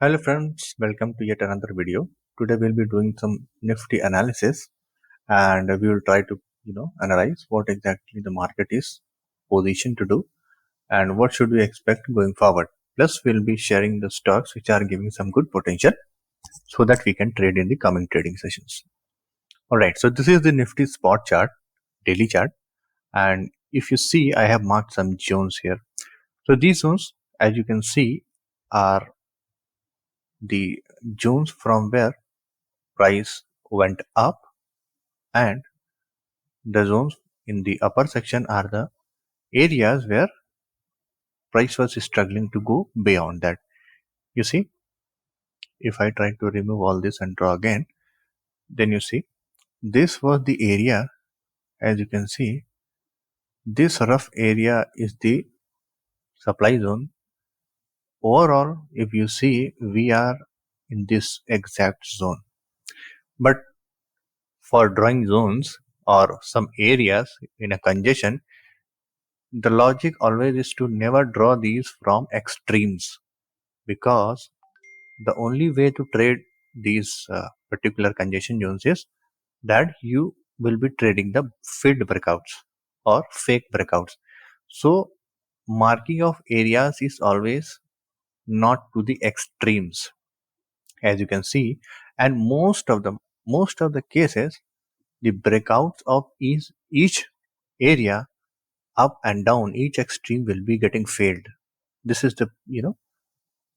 Hello friends, welcome to yet another video. Today we'll be doing some nifty analysis and we will try to analyze what exactly the market is positioned to do and what should we expect going forward. Plus we'll be sharing the stocks which are giving some good potential so that we can trade in the coming trading sessions. Alright, so this is the nifty spot chart, daily chart, and if you see I have marked some zones here. So these zones, as you can see, are the zones from where price went up, and the zones in the upper section are the areas where price was struggling to go beyond that. You see, if I try to remove all this and draw again, then you see this was the area. As you can see, this rough area is the supply zone. Overall, if you see, we are in this exact zone, but for drawing zones or some areas in a congestion, the logic always is to never draw these from extremes, because the only way to trade these particular congestion zones is that you will be trading the filled breakouts or fake breakouts. So marking of areas is always not to the extremes, as you can see, and most of the cases the breakouts of each area, up and down, each extreme will be getting failed. This is the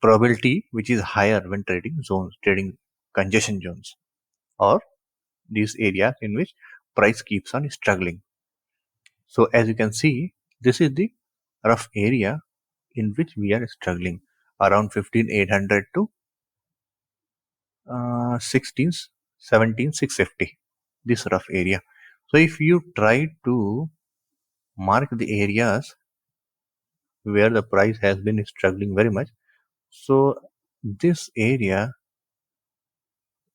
probability which is higher when trading zones, trading congestion zones, or these areas in which price keeps on struggling. So as you can see, this is the rough area in which we are struggling, around 15,800 to 16 17,650, this rough area. So if you try to mark the areas where the price has been struggling very much, so this area,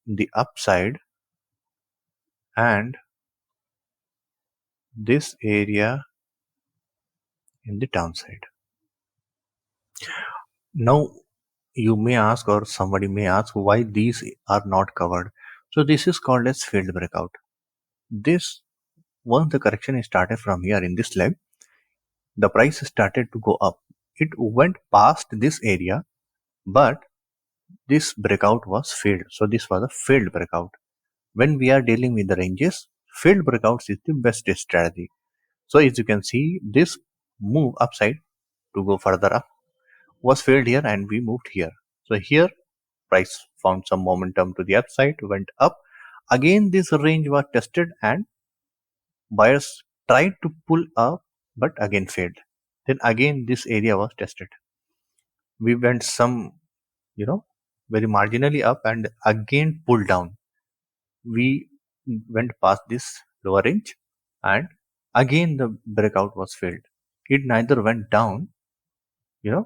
the upside, and this area in the downside. Now you may ask, or somebody may ask, why these are not covered. So this is called as failed breakout. This, once the correction started from here in this leg, the price started to go up. It went past this area, but this breakout was failed. So this was a failed breakout. When we are dealing with the ranges, failed breakouts is the best strategy. So as you can see, this move upside to go further up was failed here and we moved here. So here price found some momentum to the upside, went up. Again this range was tested and buyers tried to pull up but again failed. Then again this area was tested. We went some, very marginally up and again pulled down. We went past this lower range and again the breakout was failed. It neither went down, you know,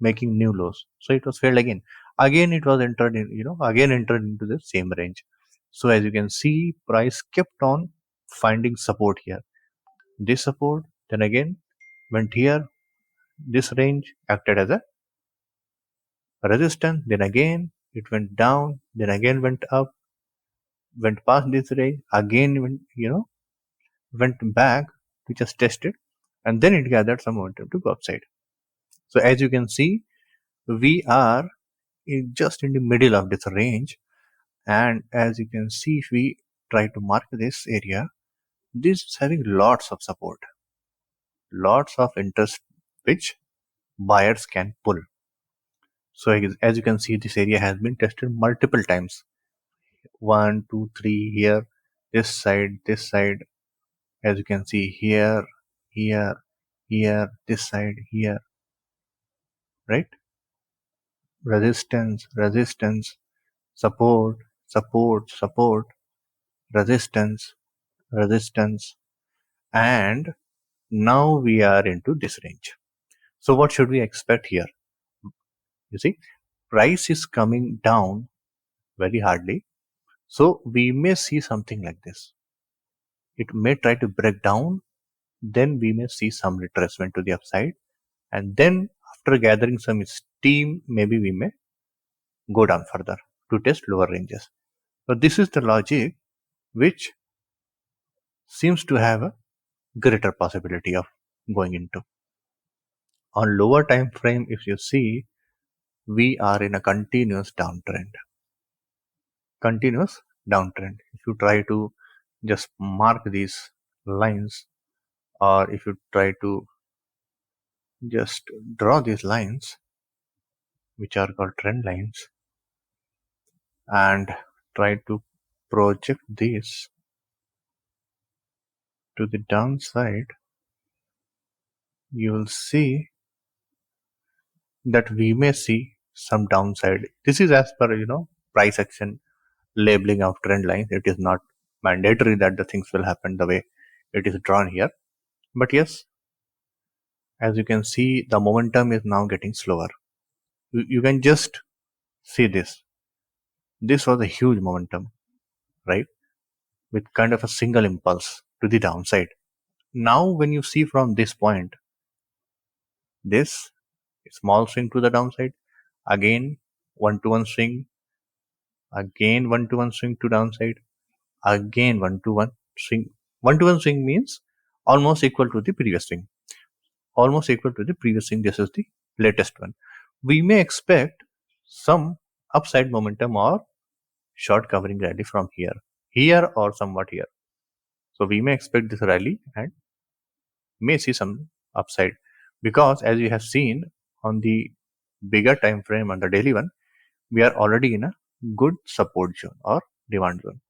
making new lows. So it was failed again. Again it was entered in, again entered into the same range. So as you can see, price kept on finding support here. This support, then again went here. This range acted as a resistance. Then again it went down. Then again went up. Went past this range. Again went back to just test it, and then it gathered some momentum to go upside. So as you can see, we are just in the middle of this range, and as you can see, if we try to mark this area, this is having lots of support, lots of interest which buyers can pull. So as you can see, this area has been tested multiple times, 1 2 3 here, this side, as you can see, here, here, here, this side, here, right? Resistance, resistance, support, support, support, resistance, resistance, and now we are into this range. So what should we expect here? You see, price is coming down very hardly, so we may see something like this. It may try to break down, then we may see some retracement to the upside, and then after gathering some steam, maybe we may go down further to test lower ranges. So this is the logic which seems to have a greater possibility of going into. On lower time frame, if you see, we are in a continuous downtrend. Continuous downtrend. If you try to just mark these lines, or if you try to just draw these lines, which are called trend lines, and try to project these to the downside, you will see that we may see some downside. This is as per price action labeling of trend lines. It is not mandatory that the things will happen the way it is drawn here. But yes, as you can see, the momentum is now getting slower. You can just see this. This was a huge momentum, right? With kind of a single impulse to the downside. Now, when you see from this point, this small swing to the downside, again one to one swing, again one to one swing to downside, again one to one swing. One to one swing means almost equal to the previous swing. Almost equal to the previous swing. This is the latest one. We may expect some upside momentum or short covering rally from here or somewhat here. So we may expect this rally and may see some upside, because as you have seen on the bigger time frame on the daily one, we are already in a good support zone or demand zone.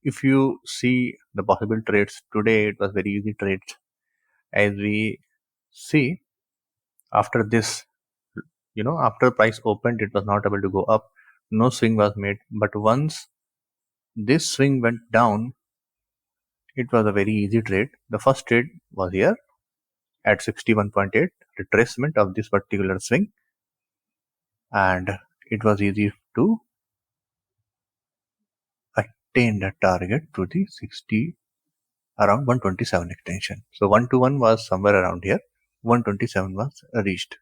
If you see the possible trades today, it was very easy trades. As we see, after this, after price opened, it was not able to go up. No swing was made. But once this swing went down, it was a very easy trade. The first trade was here at 61.8, retracement of this particular swing, and it was easy to attain the target to the 60 around 127 extension. So 1 to 1 was somewhere around here. 127 was reached.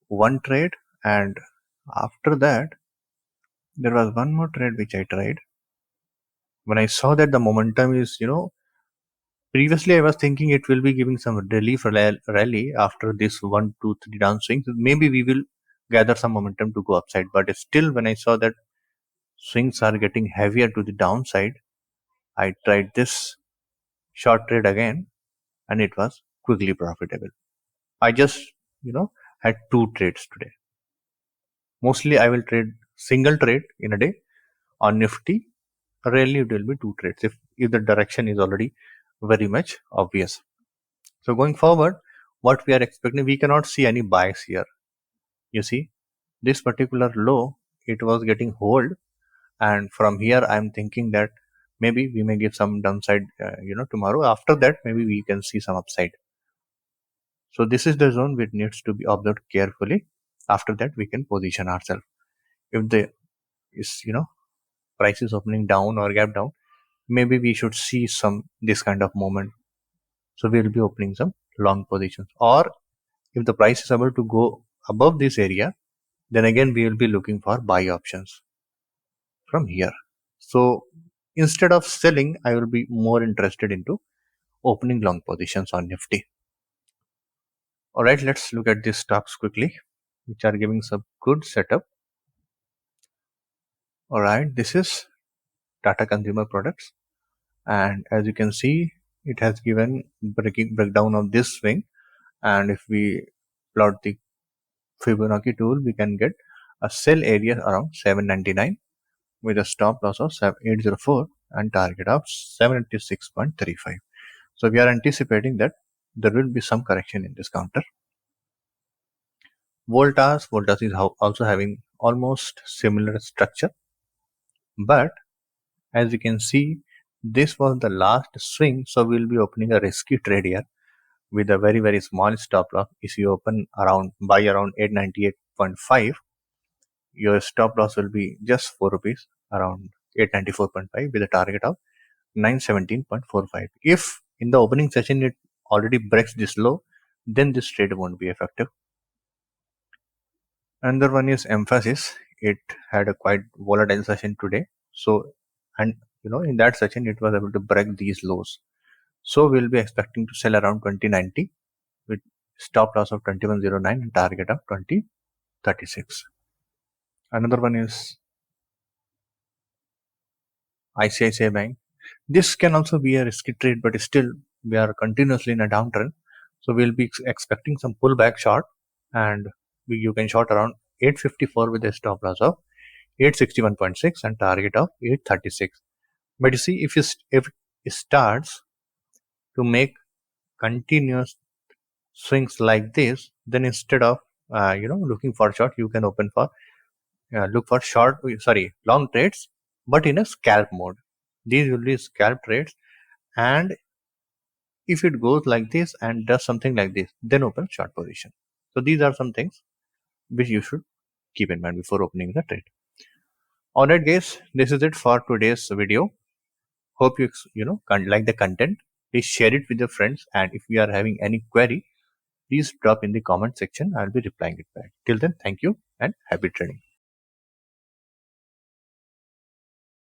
One trade, and after that there was one more trade which I tried. When I saw that the momentum is, previously I was thinking it will be giving some relief rally after this 1, 2, 3 downswing. So maybe we will gather some momentum to go upside. But still, when I saw that swings are getting heavier to the downside, I tried this short trade again, and it was quickly profitable. I just, had two trades today. Mostly I will trade single trade in a day on Nifty. Rarely it will be two trades if the direction is already very much obvious. So going forward, what we are expecting, we cannot see any bias here. You see, this particular low, it was getting hold, and from here I'm thinking that maybe we may give some downside, tomorrow. After that, maybe we can see some upside. So this is the zone which needs to be observed carefully. After that, we can position ourselves. If the is price is opening down or gap down, maybe we should see some this kind of moment. So we will be opening some long positions. Or if the price is able to go above this area, then again we will be looking for buy options from here. So instead of selling, I will be more interested into opening long positions on Nifty. All right, let's look at these stocks quickly, which are giving some good setup. All right, this is Tata Consumer Products, and as you can see, it has given breakdown of this swing. And if we plot the Fibonacci tool, we can get a sell area around 799 with a stop loss of 804 and target of 786.35. So we are anticipating that there will be some correction in this counter. Voltas is also having almost similar structure, but as you can see, this was the last swing, so we'll be opening a risky trade here with a very very small stop loss. If you open around buy around 898.5, your stop loss will be just 4 rupees, around 894.5, with a target of 917.45. If in the opening session it already breaks this low, then this trade won't be effective. Another one is emphasis. It had a quite volatile session today. So, and in that session, it was able to break these lows. So we'll be expecting to sell around 2090 with stop loss of 2109 and target of 2036. Another one is ICICI Bank. This can also be a risky trade, but still we are continuously in a downtrend. So we'll be expecting some pullback short, and you can short around 854 with a stop loss of 861.6 and target of 836. But you see, if it starts to make continuous swings like this, then instead of looking for short, you can open for look for long trades, but in a scalp mode. These will be scalp trades, and if it goes like this and does something like this, then open short position. So these are some things which you should keep in mind before opening the trade. Alright guys, this is it for today's video. Hope you like the content. Please share it with your friends, and if you are having any query, please drop in the comment section. I'll be replying it back. Till then, thank you and happy trading.